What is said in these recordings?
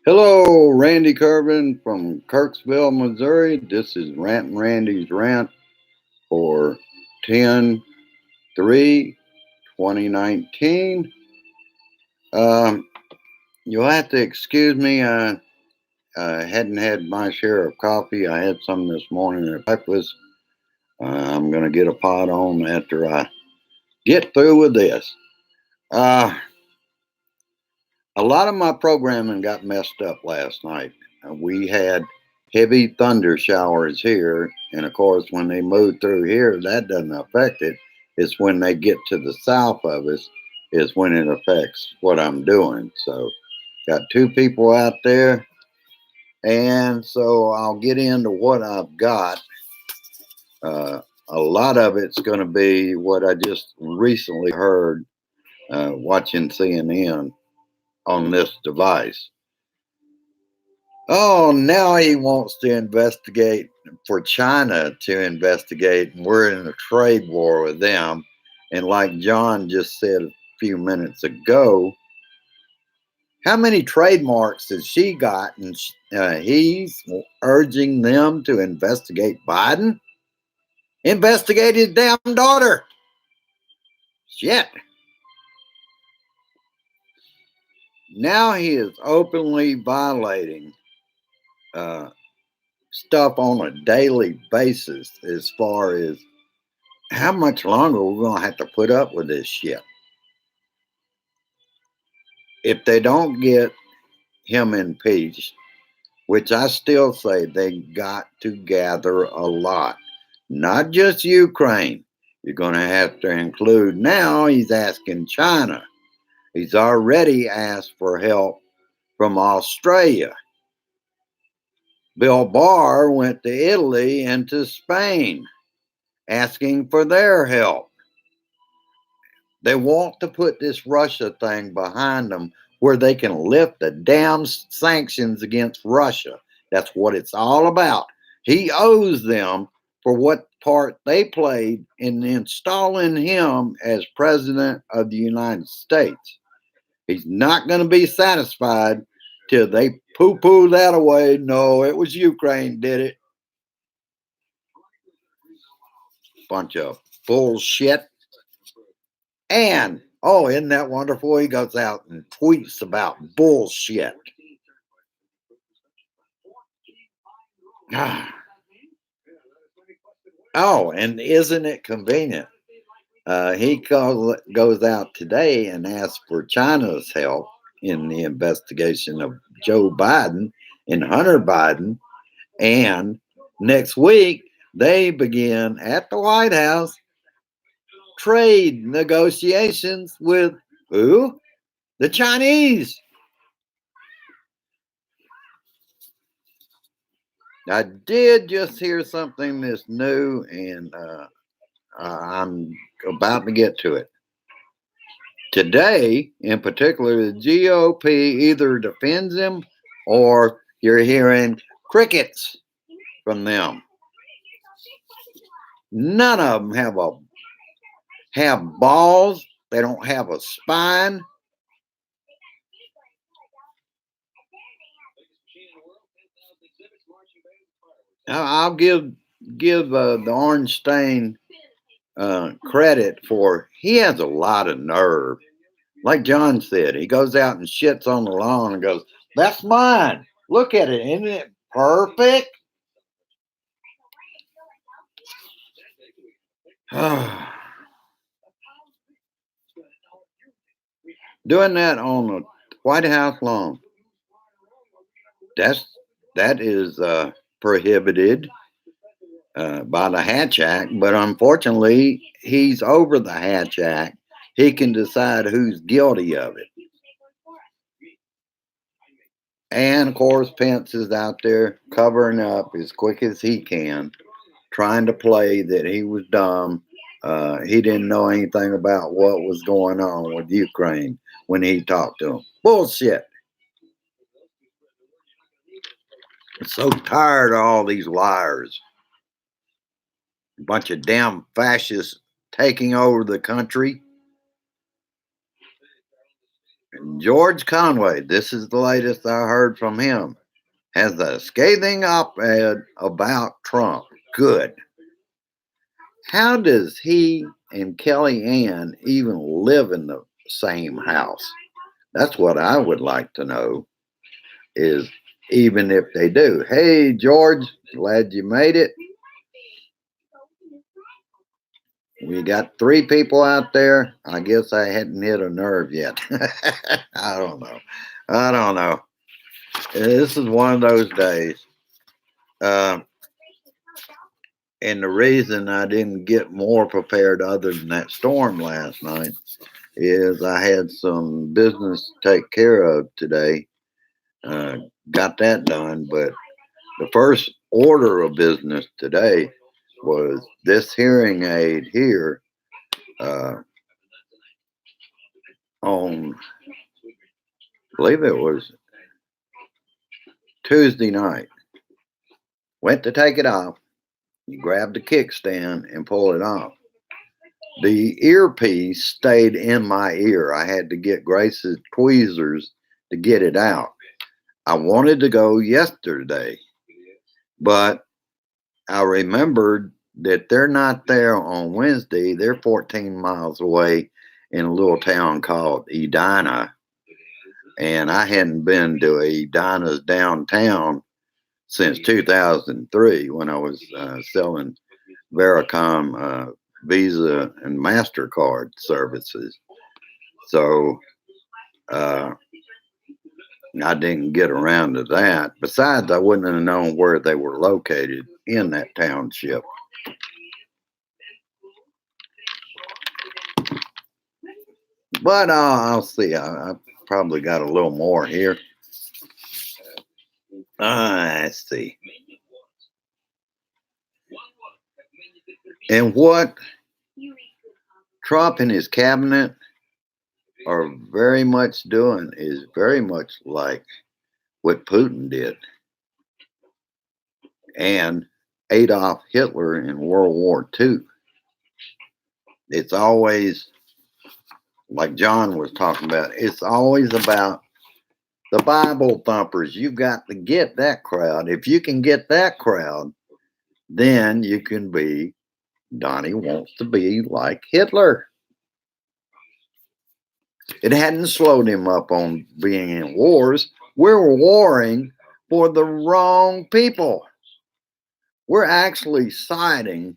Hello, Randy Kervin from Kirksville, Missouri. This is Rantin' Randy's Rant for 10/3/2019. Um, you'll have to excuse me. I hadn't had my share of coffee. I had some this morning at breakfast. I'm going to get a pot on after I get through with this. Uh, a lot of my programming got messed up last night. We had heavy thunder showers here, and of course, when they move through here, that doesn't affect it. It's when they get to the south of us is when it affects what I'm doing. So, got two people out there, and so I'll get into what I've got. Uh, a lot of it's going to be what I just recently heard watching CNN on this device. Oh, now he wants to investigate for China to investigate, and we're in a trade war with them. And like John just said a few minutes ago, how many trademarks has she got? And he's urging them to investigate Biden? Investigate his damn daughter. Shit. Now he is openly violating stuff on a daily basis as far as how much longer we're going to have to put up with this shit. If they don't get him impeached, which I still say they got to gather a lot, not just Ukraine. You're going to have to include now he's asking China. He's already asked for help from Australia. Bill Barr went to Italy and to Spain asking for their help. They want to put this Russia thing behind them where they can lift the damn sanctions against Russia. That's what it's all about. He owes them for what part they played in installing him as president of the United States. He's not going to be satisfied till they poo-poo that away. No, it was Ukraine did it. Bunch of bullshit. And, oh, isn't that wonderful? He goes out and tweets about bullshit. Oh, and isn't it convenient? He goes out today and asks for China's help in the investigation of Joe Biden and Hunter Biden. And next week, they begin at the White House trade negotiations with who? The Chinese. I did just hear something that's new, and I'm about to get to it. Today, in particular, the GOP either defends him or you're hearing crickets from them. None of them have balls. They don't have a spine. I'll give the Orange Stain credit for he has a lot of nerve. Like John said, he goes out and shits on the lawn and goes, "That's mine. Look at it. Isn't it perfect?" Doing that on the White House lawn. That is prohibited by the Hatch Act, but unfortunately, he's over the Hatch Act. He can decide who's guilty of it. And of course, Pence is out there covering up as quick as he can, trying to play that he was dumb. He didn't know anything about what was going on with Ukraine when he talked to him. Bullshit. I'm so tired of all these liars. A bunch of damn fascists taking over the country. George Conway, this is the latest I heard from him, has a scathing op-ed about Trump. Good. How does he and Kellyanne even live in the same house? That's what I would like to know, is even if they do. Hey, George, glad you made it. We got 3 people out there. I guess I hadn't hit a nerve yet. I don't know. I don't know. This is one of those days. And the reason I didn't get more prepared other than that storm last night is I had some business to take care of today. Got that done, but the first order of business today was this hearing aid here on, I believe it was Tuesday night. Went to take it off. You grab the kickstand and pull it off. The earpiece stayed in my ear. I had to get Grace's tweezers to get it out. I wanted to go yesterday, but I remembered that they're not there on Wednesday. They're 14 miles away in a little town called Edina. And I hadn't been to Edina's downtown since 2003 when I was selling Vericom Visa and MasterCard services. So I didn't get around to that. Besides, I wouldn't have known where they were located in that township. But I'll see. I probably got a little more here. Let's see. And what Trump and his cabinet are very much doing is very much like what Putin did and Adolf Hitler in World War II. It's always, like John was talking about, it's always about the Bible thumpers. You've got to get that crowd. If you can get that crowd, then you can be, Donnie wants to be like Hitler. It hadn't slowed him up on being in wars. We're warring for the wrong people. We're actually siding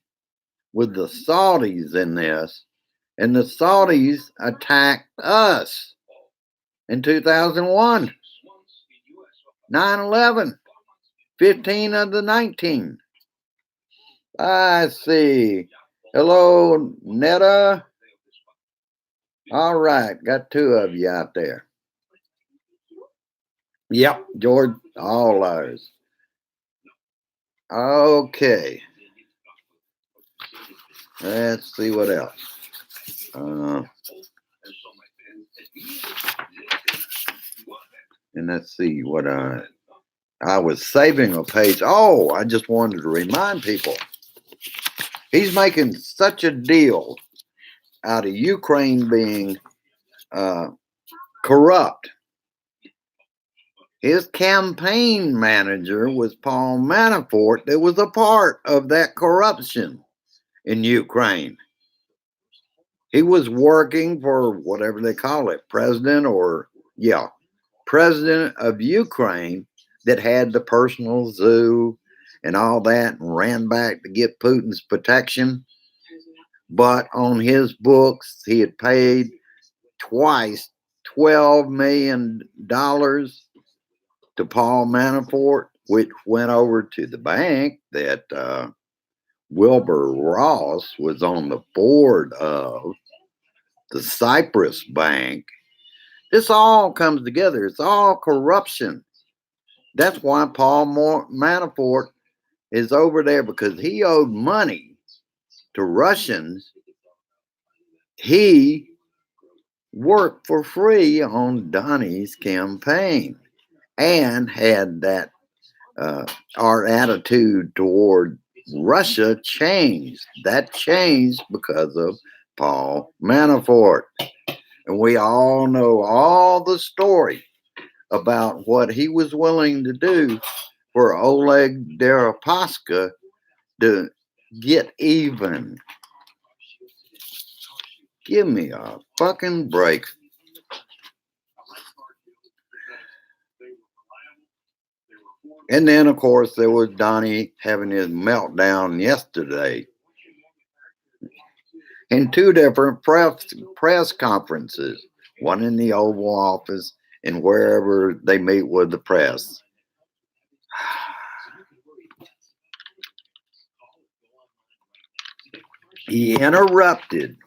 with the Saudis in this, and the Saudis attacked us in 2001. 9/11, 15 of the 19. I see. Hello, Netta. All right, got 2 of you out there. Yep, George, all ours. Okay. Let's see what else. And let's see what I was saving a page. Oh, I just wanted to remind people. He's making such a deal out of Ukraine being corrupt. His campaign manager was Paul Manafort, that was a part of that corruption in Ukraine. He was working for whatever they call it, president of Ukraine, that had the personal zoo and all that and ran back to get Putin's protection. But on his books, he had paid twice $12 million to Paul Manafort, which went over to the bank that Wilbur Ross was on the board of, the Cyprus Bank. This all comes together. It's all corruption. That's why Paul Manafort is over there, because he owed money to Russians. He worked for free on Donnie's campaign and had that our attitude toward Russia changed. That changed because of Paul Manafort. And we all know all the story about what he was willing to do for Oleg Deripaska to get even. Give me a fucking break. And then, of course, there was Donnie having his meltdown yesterday in two different press conferences, one in the Oval Office and wherever they meet with the press. He interrupted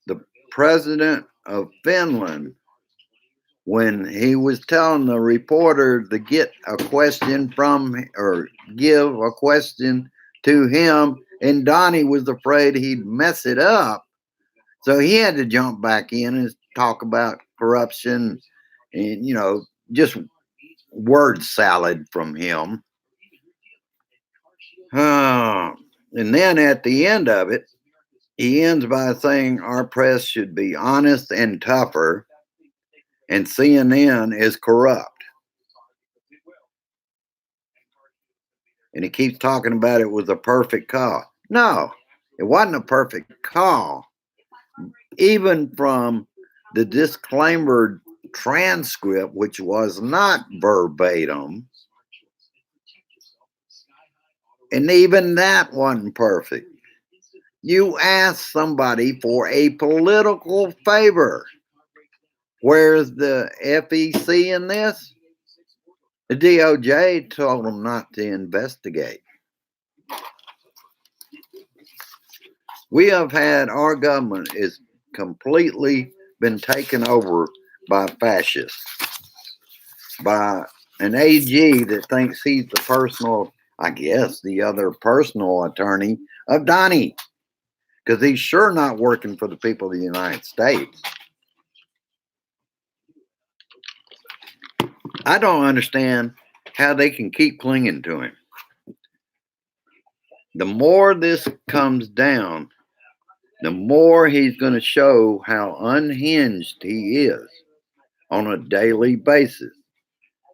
the president of Finland when he was telling the reporter to get a question from or give a question to him, and Donnie was afraid he'd mess it up. So he had to jump back in and talk about corruption and, just word salad from him. And then at the end of it, he ends by saying our press should be honest and tougher, and CNN is corrupt. And he keeps talking about it was a perfect call. No, it wasn't a perfect call. Even from the disclaimer transcript, which was not verbatim, and even that wasn't perfect. You ask somebody for a political favor. Where's the FEC in this? The DOJ told them not to investigate. We have had, our government is completely been taken over by fascists, by an AG that thinks he's the personal, I guess, the other personal attorney of Donnie, because he's sure not working for the people of the United States. I don't understand how they can keep clinging to him. The more this comes down, the more he's going to show how unhinged he is on a daily basis.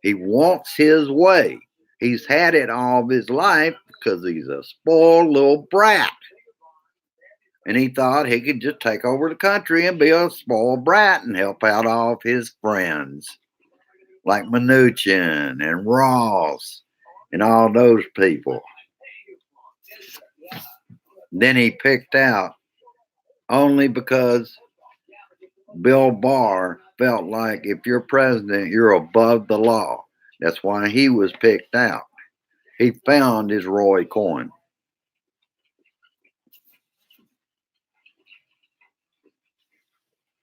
He wants his way. He's had it all of his life because he's a spoiled little brat. And he thought he could just take over the country and be a spoiled brat and help out all of his friends like Mnuchin and Ross and all those people. Then he picked out only because Bill Barr felt like if you're president, you're above the law. That's why he was picked out. He found his Roy Cohn.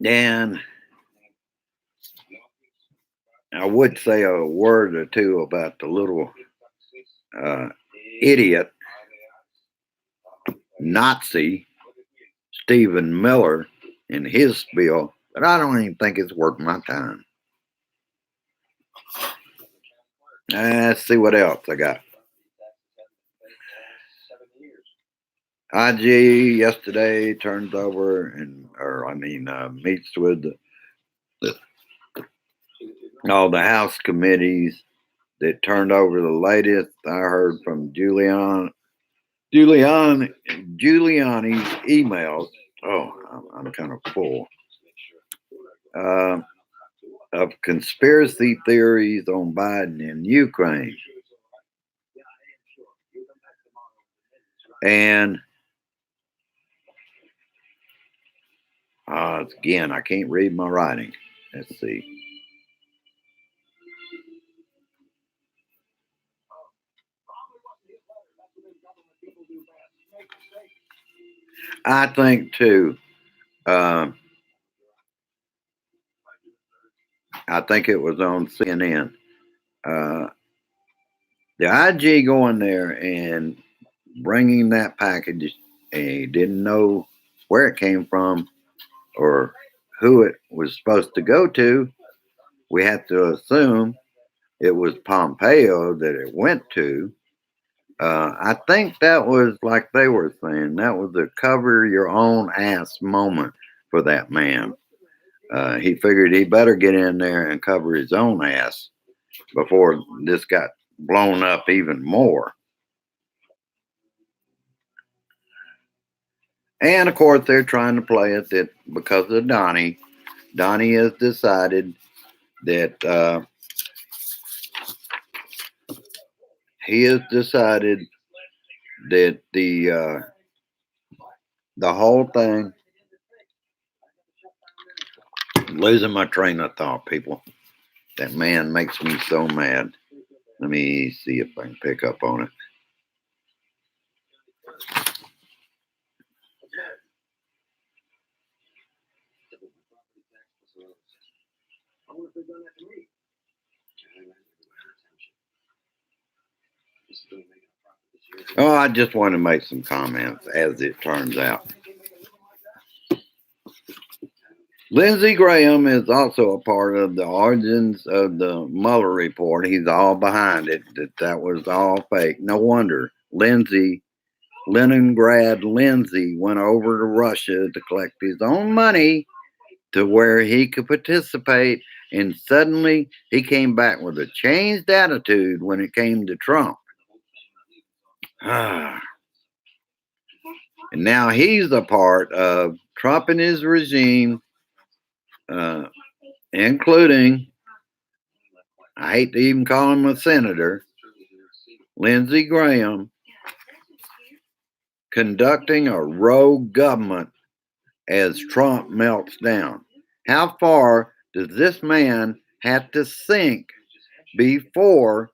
And I would say a word or two about the little idiot Nazi Stephen Miller and his spiel, but I don't even think it's worth my time. Let's see what else I got. IG yesterday turns over meets with all the House committees that turned over the latest. I heard from Giuliani's emails. Oh, I'm kind of full. Of conspiracy theories on Biden in Ukraine. And again, I can't read my writing. Let's see. I think too. I think it was on CNN. The IG going there and bringing that package, and he didn't know where it came from or who it was supposed to go to. We have to assume it was Pompeo that it went to. I think that was, like they were saying, that was a cover your own ass moment. for that man. He figured he better get in there and cover his own ass before this got blown up even more. And of course, they're trying to play it that because of Donnie has decided that he has decided that the whole thing. Losing my train of thought, people. That man makes me so mad. Let me see if I can pick up on it. Oh, I just want to make some comments as it turns out. Lindsey Graham is also a part of the origins of the Mueller report. He's all behind it. That was all fake. No wonder Leningrad Lindsey went over to Russia to collect his own money to where he could participate, and suddenly he came back with a changed attitude when it came to Trump. And now he's a part of Trump and his regime, including, I hate to even call him a senator, Lindsey Graham, conducting a rogue government as Trump melts down. How far does this man have to sink before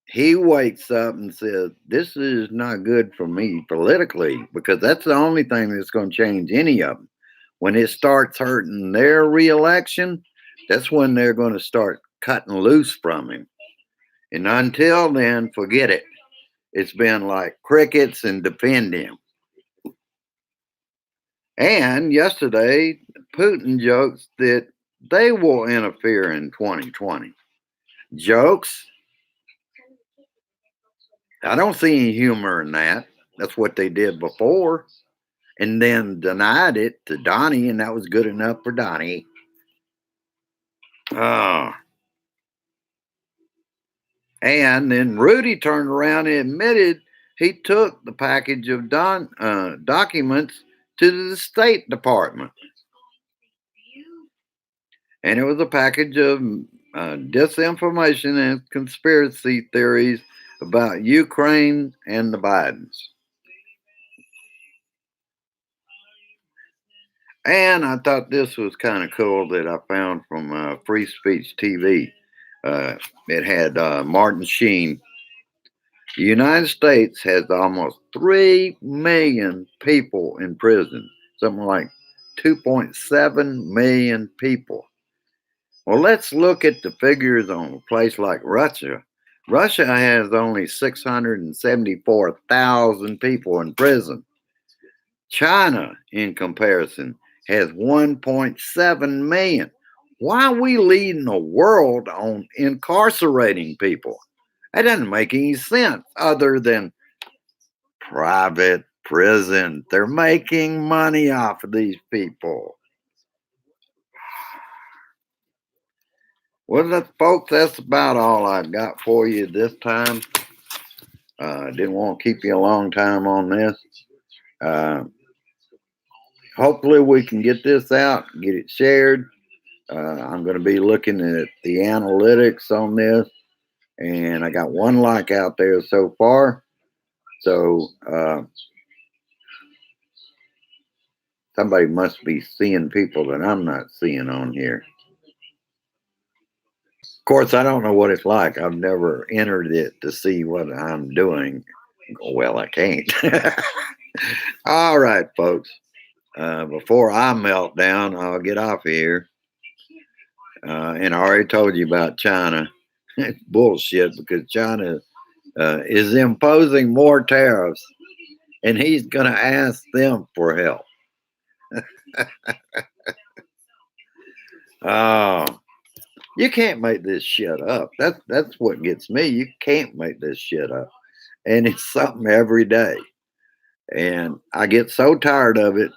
he wakes up and says, this is not good for me politically? Because that's the only thing that's going to change any of them. When it starts hurting their reelection, that's when they're going to start cutting loose from him. And until then, forget it. It's been like crickets and defend him. And yesterday, Putin jokes that they will interfere in 2020. Jokes? I don't see any humor in that. That's what they did before. And then denied it to Donnie, and that was good enough for Donnie. And then Rudy turned around and admitted he took the package of documents to the State Department. And it was a package of disinformation and conspiracy theories about Ukraine and the Bidens. And I thought this was kind of cool that I found from Free Speech TV. It had Martin Sheen. The United States has almost 3 million people in prison, something like 2.7 million people. Well, let's look at the figures on a place like Russia. Russia has only 674,000 people in prison. China, in comparison, has 1.7 million. Why are we leading the world on incarcerating people? That doesn't make any sense other than private prison. They're making money off of these people. Well, folks, that's about all I've got for you this time. Didn't want to keep you a long time on this. Hopefully we can get this out, get it shared. I'm going to be looking at the analytics on this, and I got 1 like out there so far. So somebody must be seeing people that I'm not seeing on here. Of course, I don't know what it's like. I've never entered it to see what I'm doing. Well, I can't. All right, folks. Before I melt down, I'll get off of here. And I already told you about China. It's bullshit because China is imposing more tariffs, and he's going to ask them for help. Oh, you can't make this shit up. That's what gets me. You can't make this shit up, and it's something every day. And I get so tired of it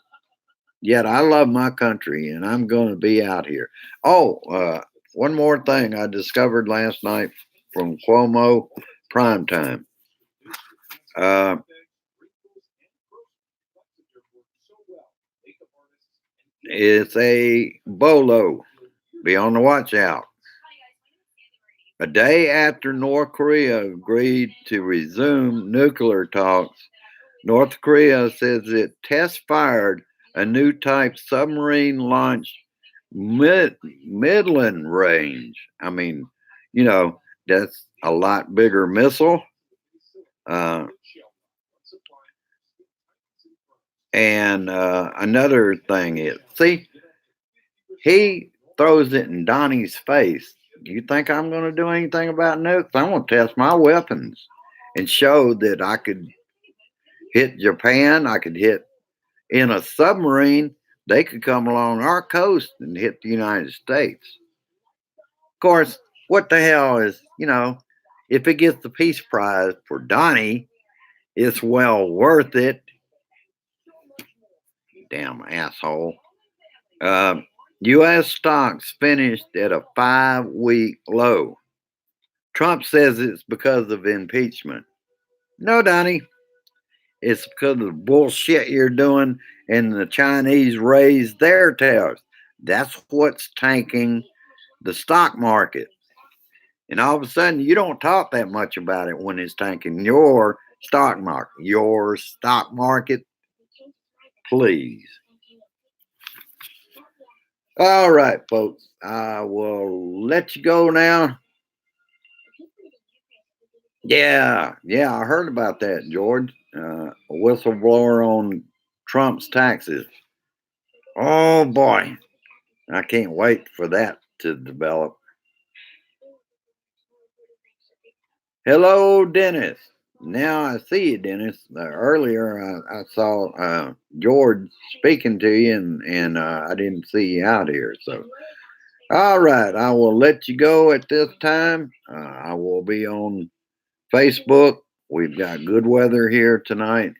Yet I love my country and I'm going to be out here. Oh, one more thing I discovered last night from Cuomo Primetime. Uh, it's a bolo. Be on the watch out. A day after North Korea agreed to resume nuclear talks, North Korea says it test fired a new type submarine launched midland range. I mean, you know, that's a lot bigger missile. Uh, and another thing is, see, he throws it in Donnie's face. Do you think I'm going to do anything about nukes? I'm going to test my weapons and show that I could hit Japan. I could hit in a submarine. They could come along our coast and hit the United States. Of course, what the hell is, if it gets the Peace Prize for Donnie, it's well worth it. Damn asshole. U.S. stocks finished at a 5-week low. Trump says it's because of impeachment. No, Donnie, it's because of the bullshit you're doing, and the Chinese raised their tariffs. That's what's tanking the stock market. And all of a sudden, you don't talk that much about it when it's tanking your stock market. Your stock market, please. All right, folks. I will let you go now. Yeah, I heard about that, George. A whistleblower on Trump's taxes. Oh boy, I can't wait for that to develop. Hello, Dennis. Now I see you, Dennis. Earlier I saw George speaking to you, and I didn't see you out here. So, all right, I will let you go at this time. I will be on Facebook. We've got good weather here tonight.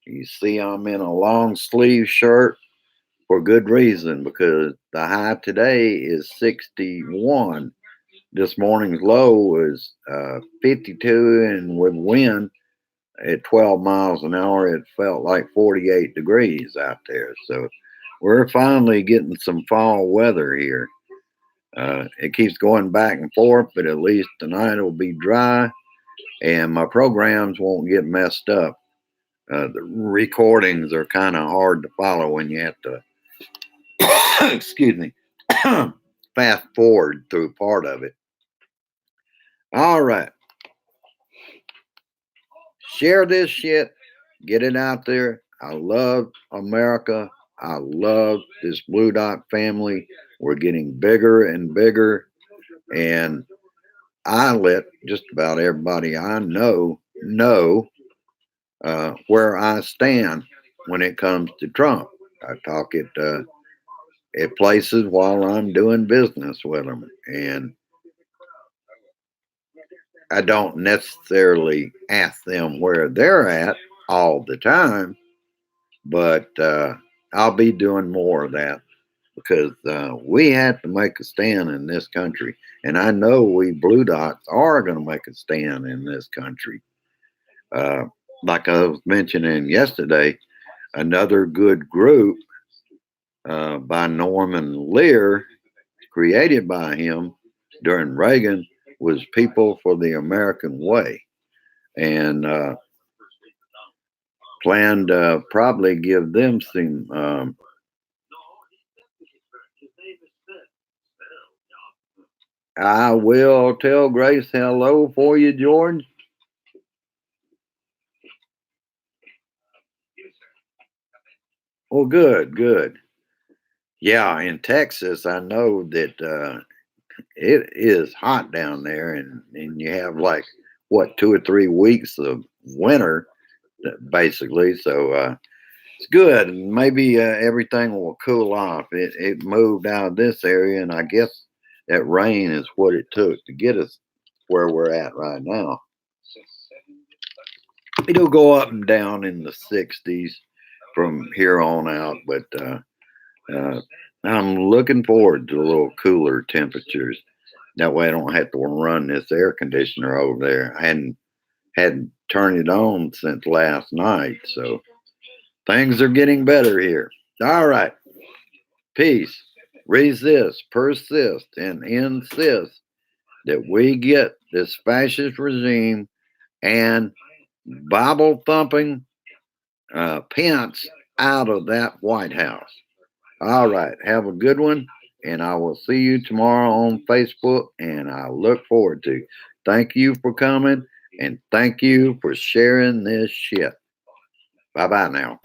You see, I'm in a long sleeve shirt for good reason because the high today is 61. This morning's low is 52, and with wind at 12 miles an hour, it felt like 48 degrees out there. So we're finally getting some fall weather here. It keeps going back and forth, but at least tonight it'll be dry and my programs won't get messed up. The recordings are kind of hard to follow when you have to, excuse me, fast forward through part of it. All right. Share this shit. Get it out there. I love America. I love this Blue Dot family. We're getting bigger and bigger. And I let just about everybody I know where I stand when it comes to Trump. I talk at places while I'm doing business with them. And I don't necessarily ask them where they're at all the time, but I'll be doing more of that because we have to make a stand in this country. And I know we Blue Dots are going to make a stand in this country. Uh, like I was mentioning yesterday, another good group by Norman Lear, created by him during Reagan, was People for the American Way. And plan to probably give them some. I will tell Grace hello for you, George. Well, good. Yeah, in Texas, I know that it is hot down there, and you have like what 2 or 3 weeks of winter, basically. So it's good. Maybe everything will cool off. It moved out of this area, and I guess that rain is what it took to get us where we're at right now. It'll go up and down in the 60s from here on out, but Uh, I'm looking forward to a little cooler temperatures. That way I don't have to run this air conditioner over there. I hadn't turned it on since last night, so things are getting better here. All right. Peace. Resist, persist, and insist that we get this fascist regime and Bible thumping Pence out of that White House. All right. Have a good one. And I will see you tomorrow on Facebook. And I look forward to. Thank you for coming. And thank you for sharing this shit. Bye bye now.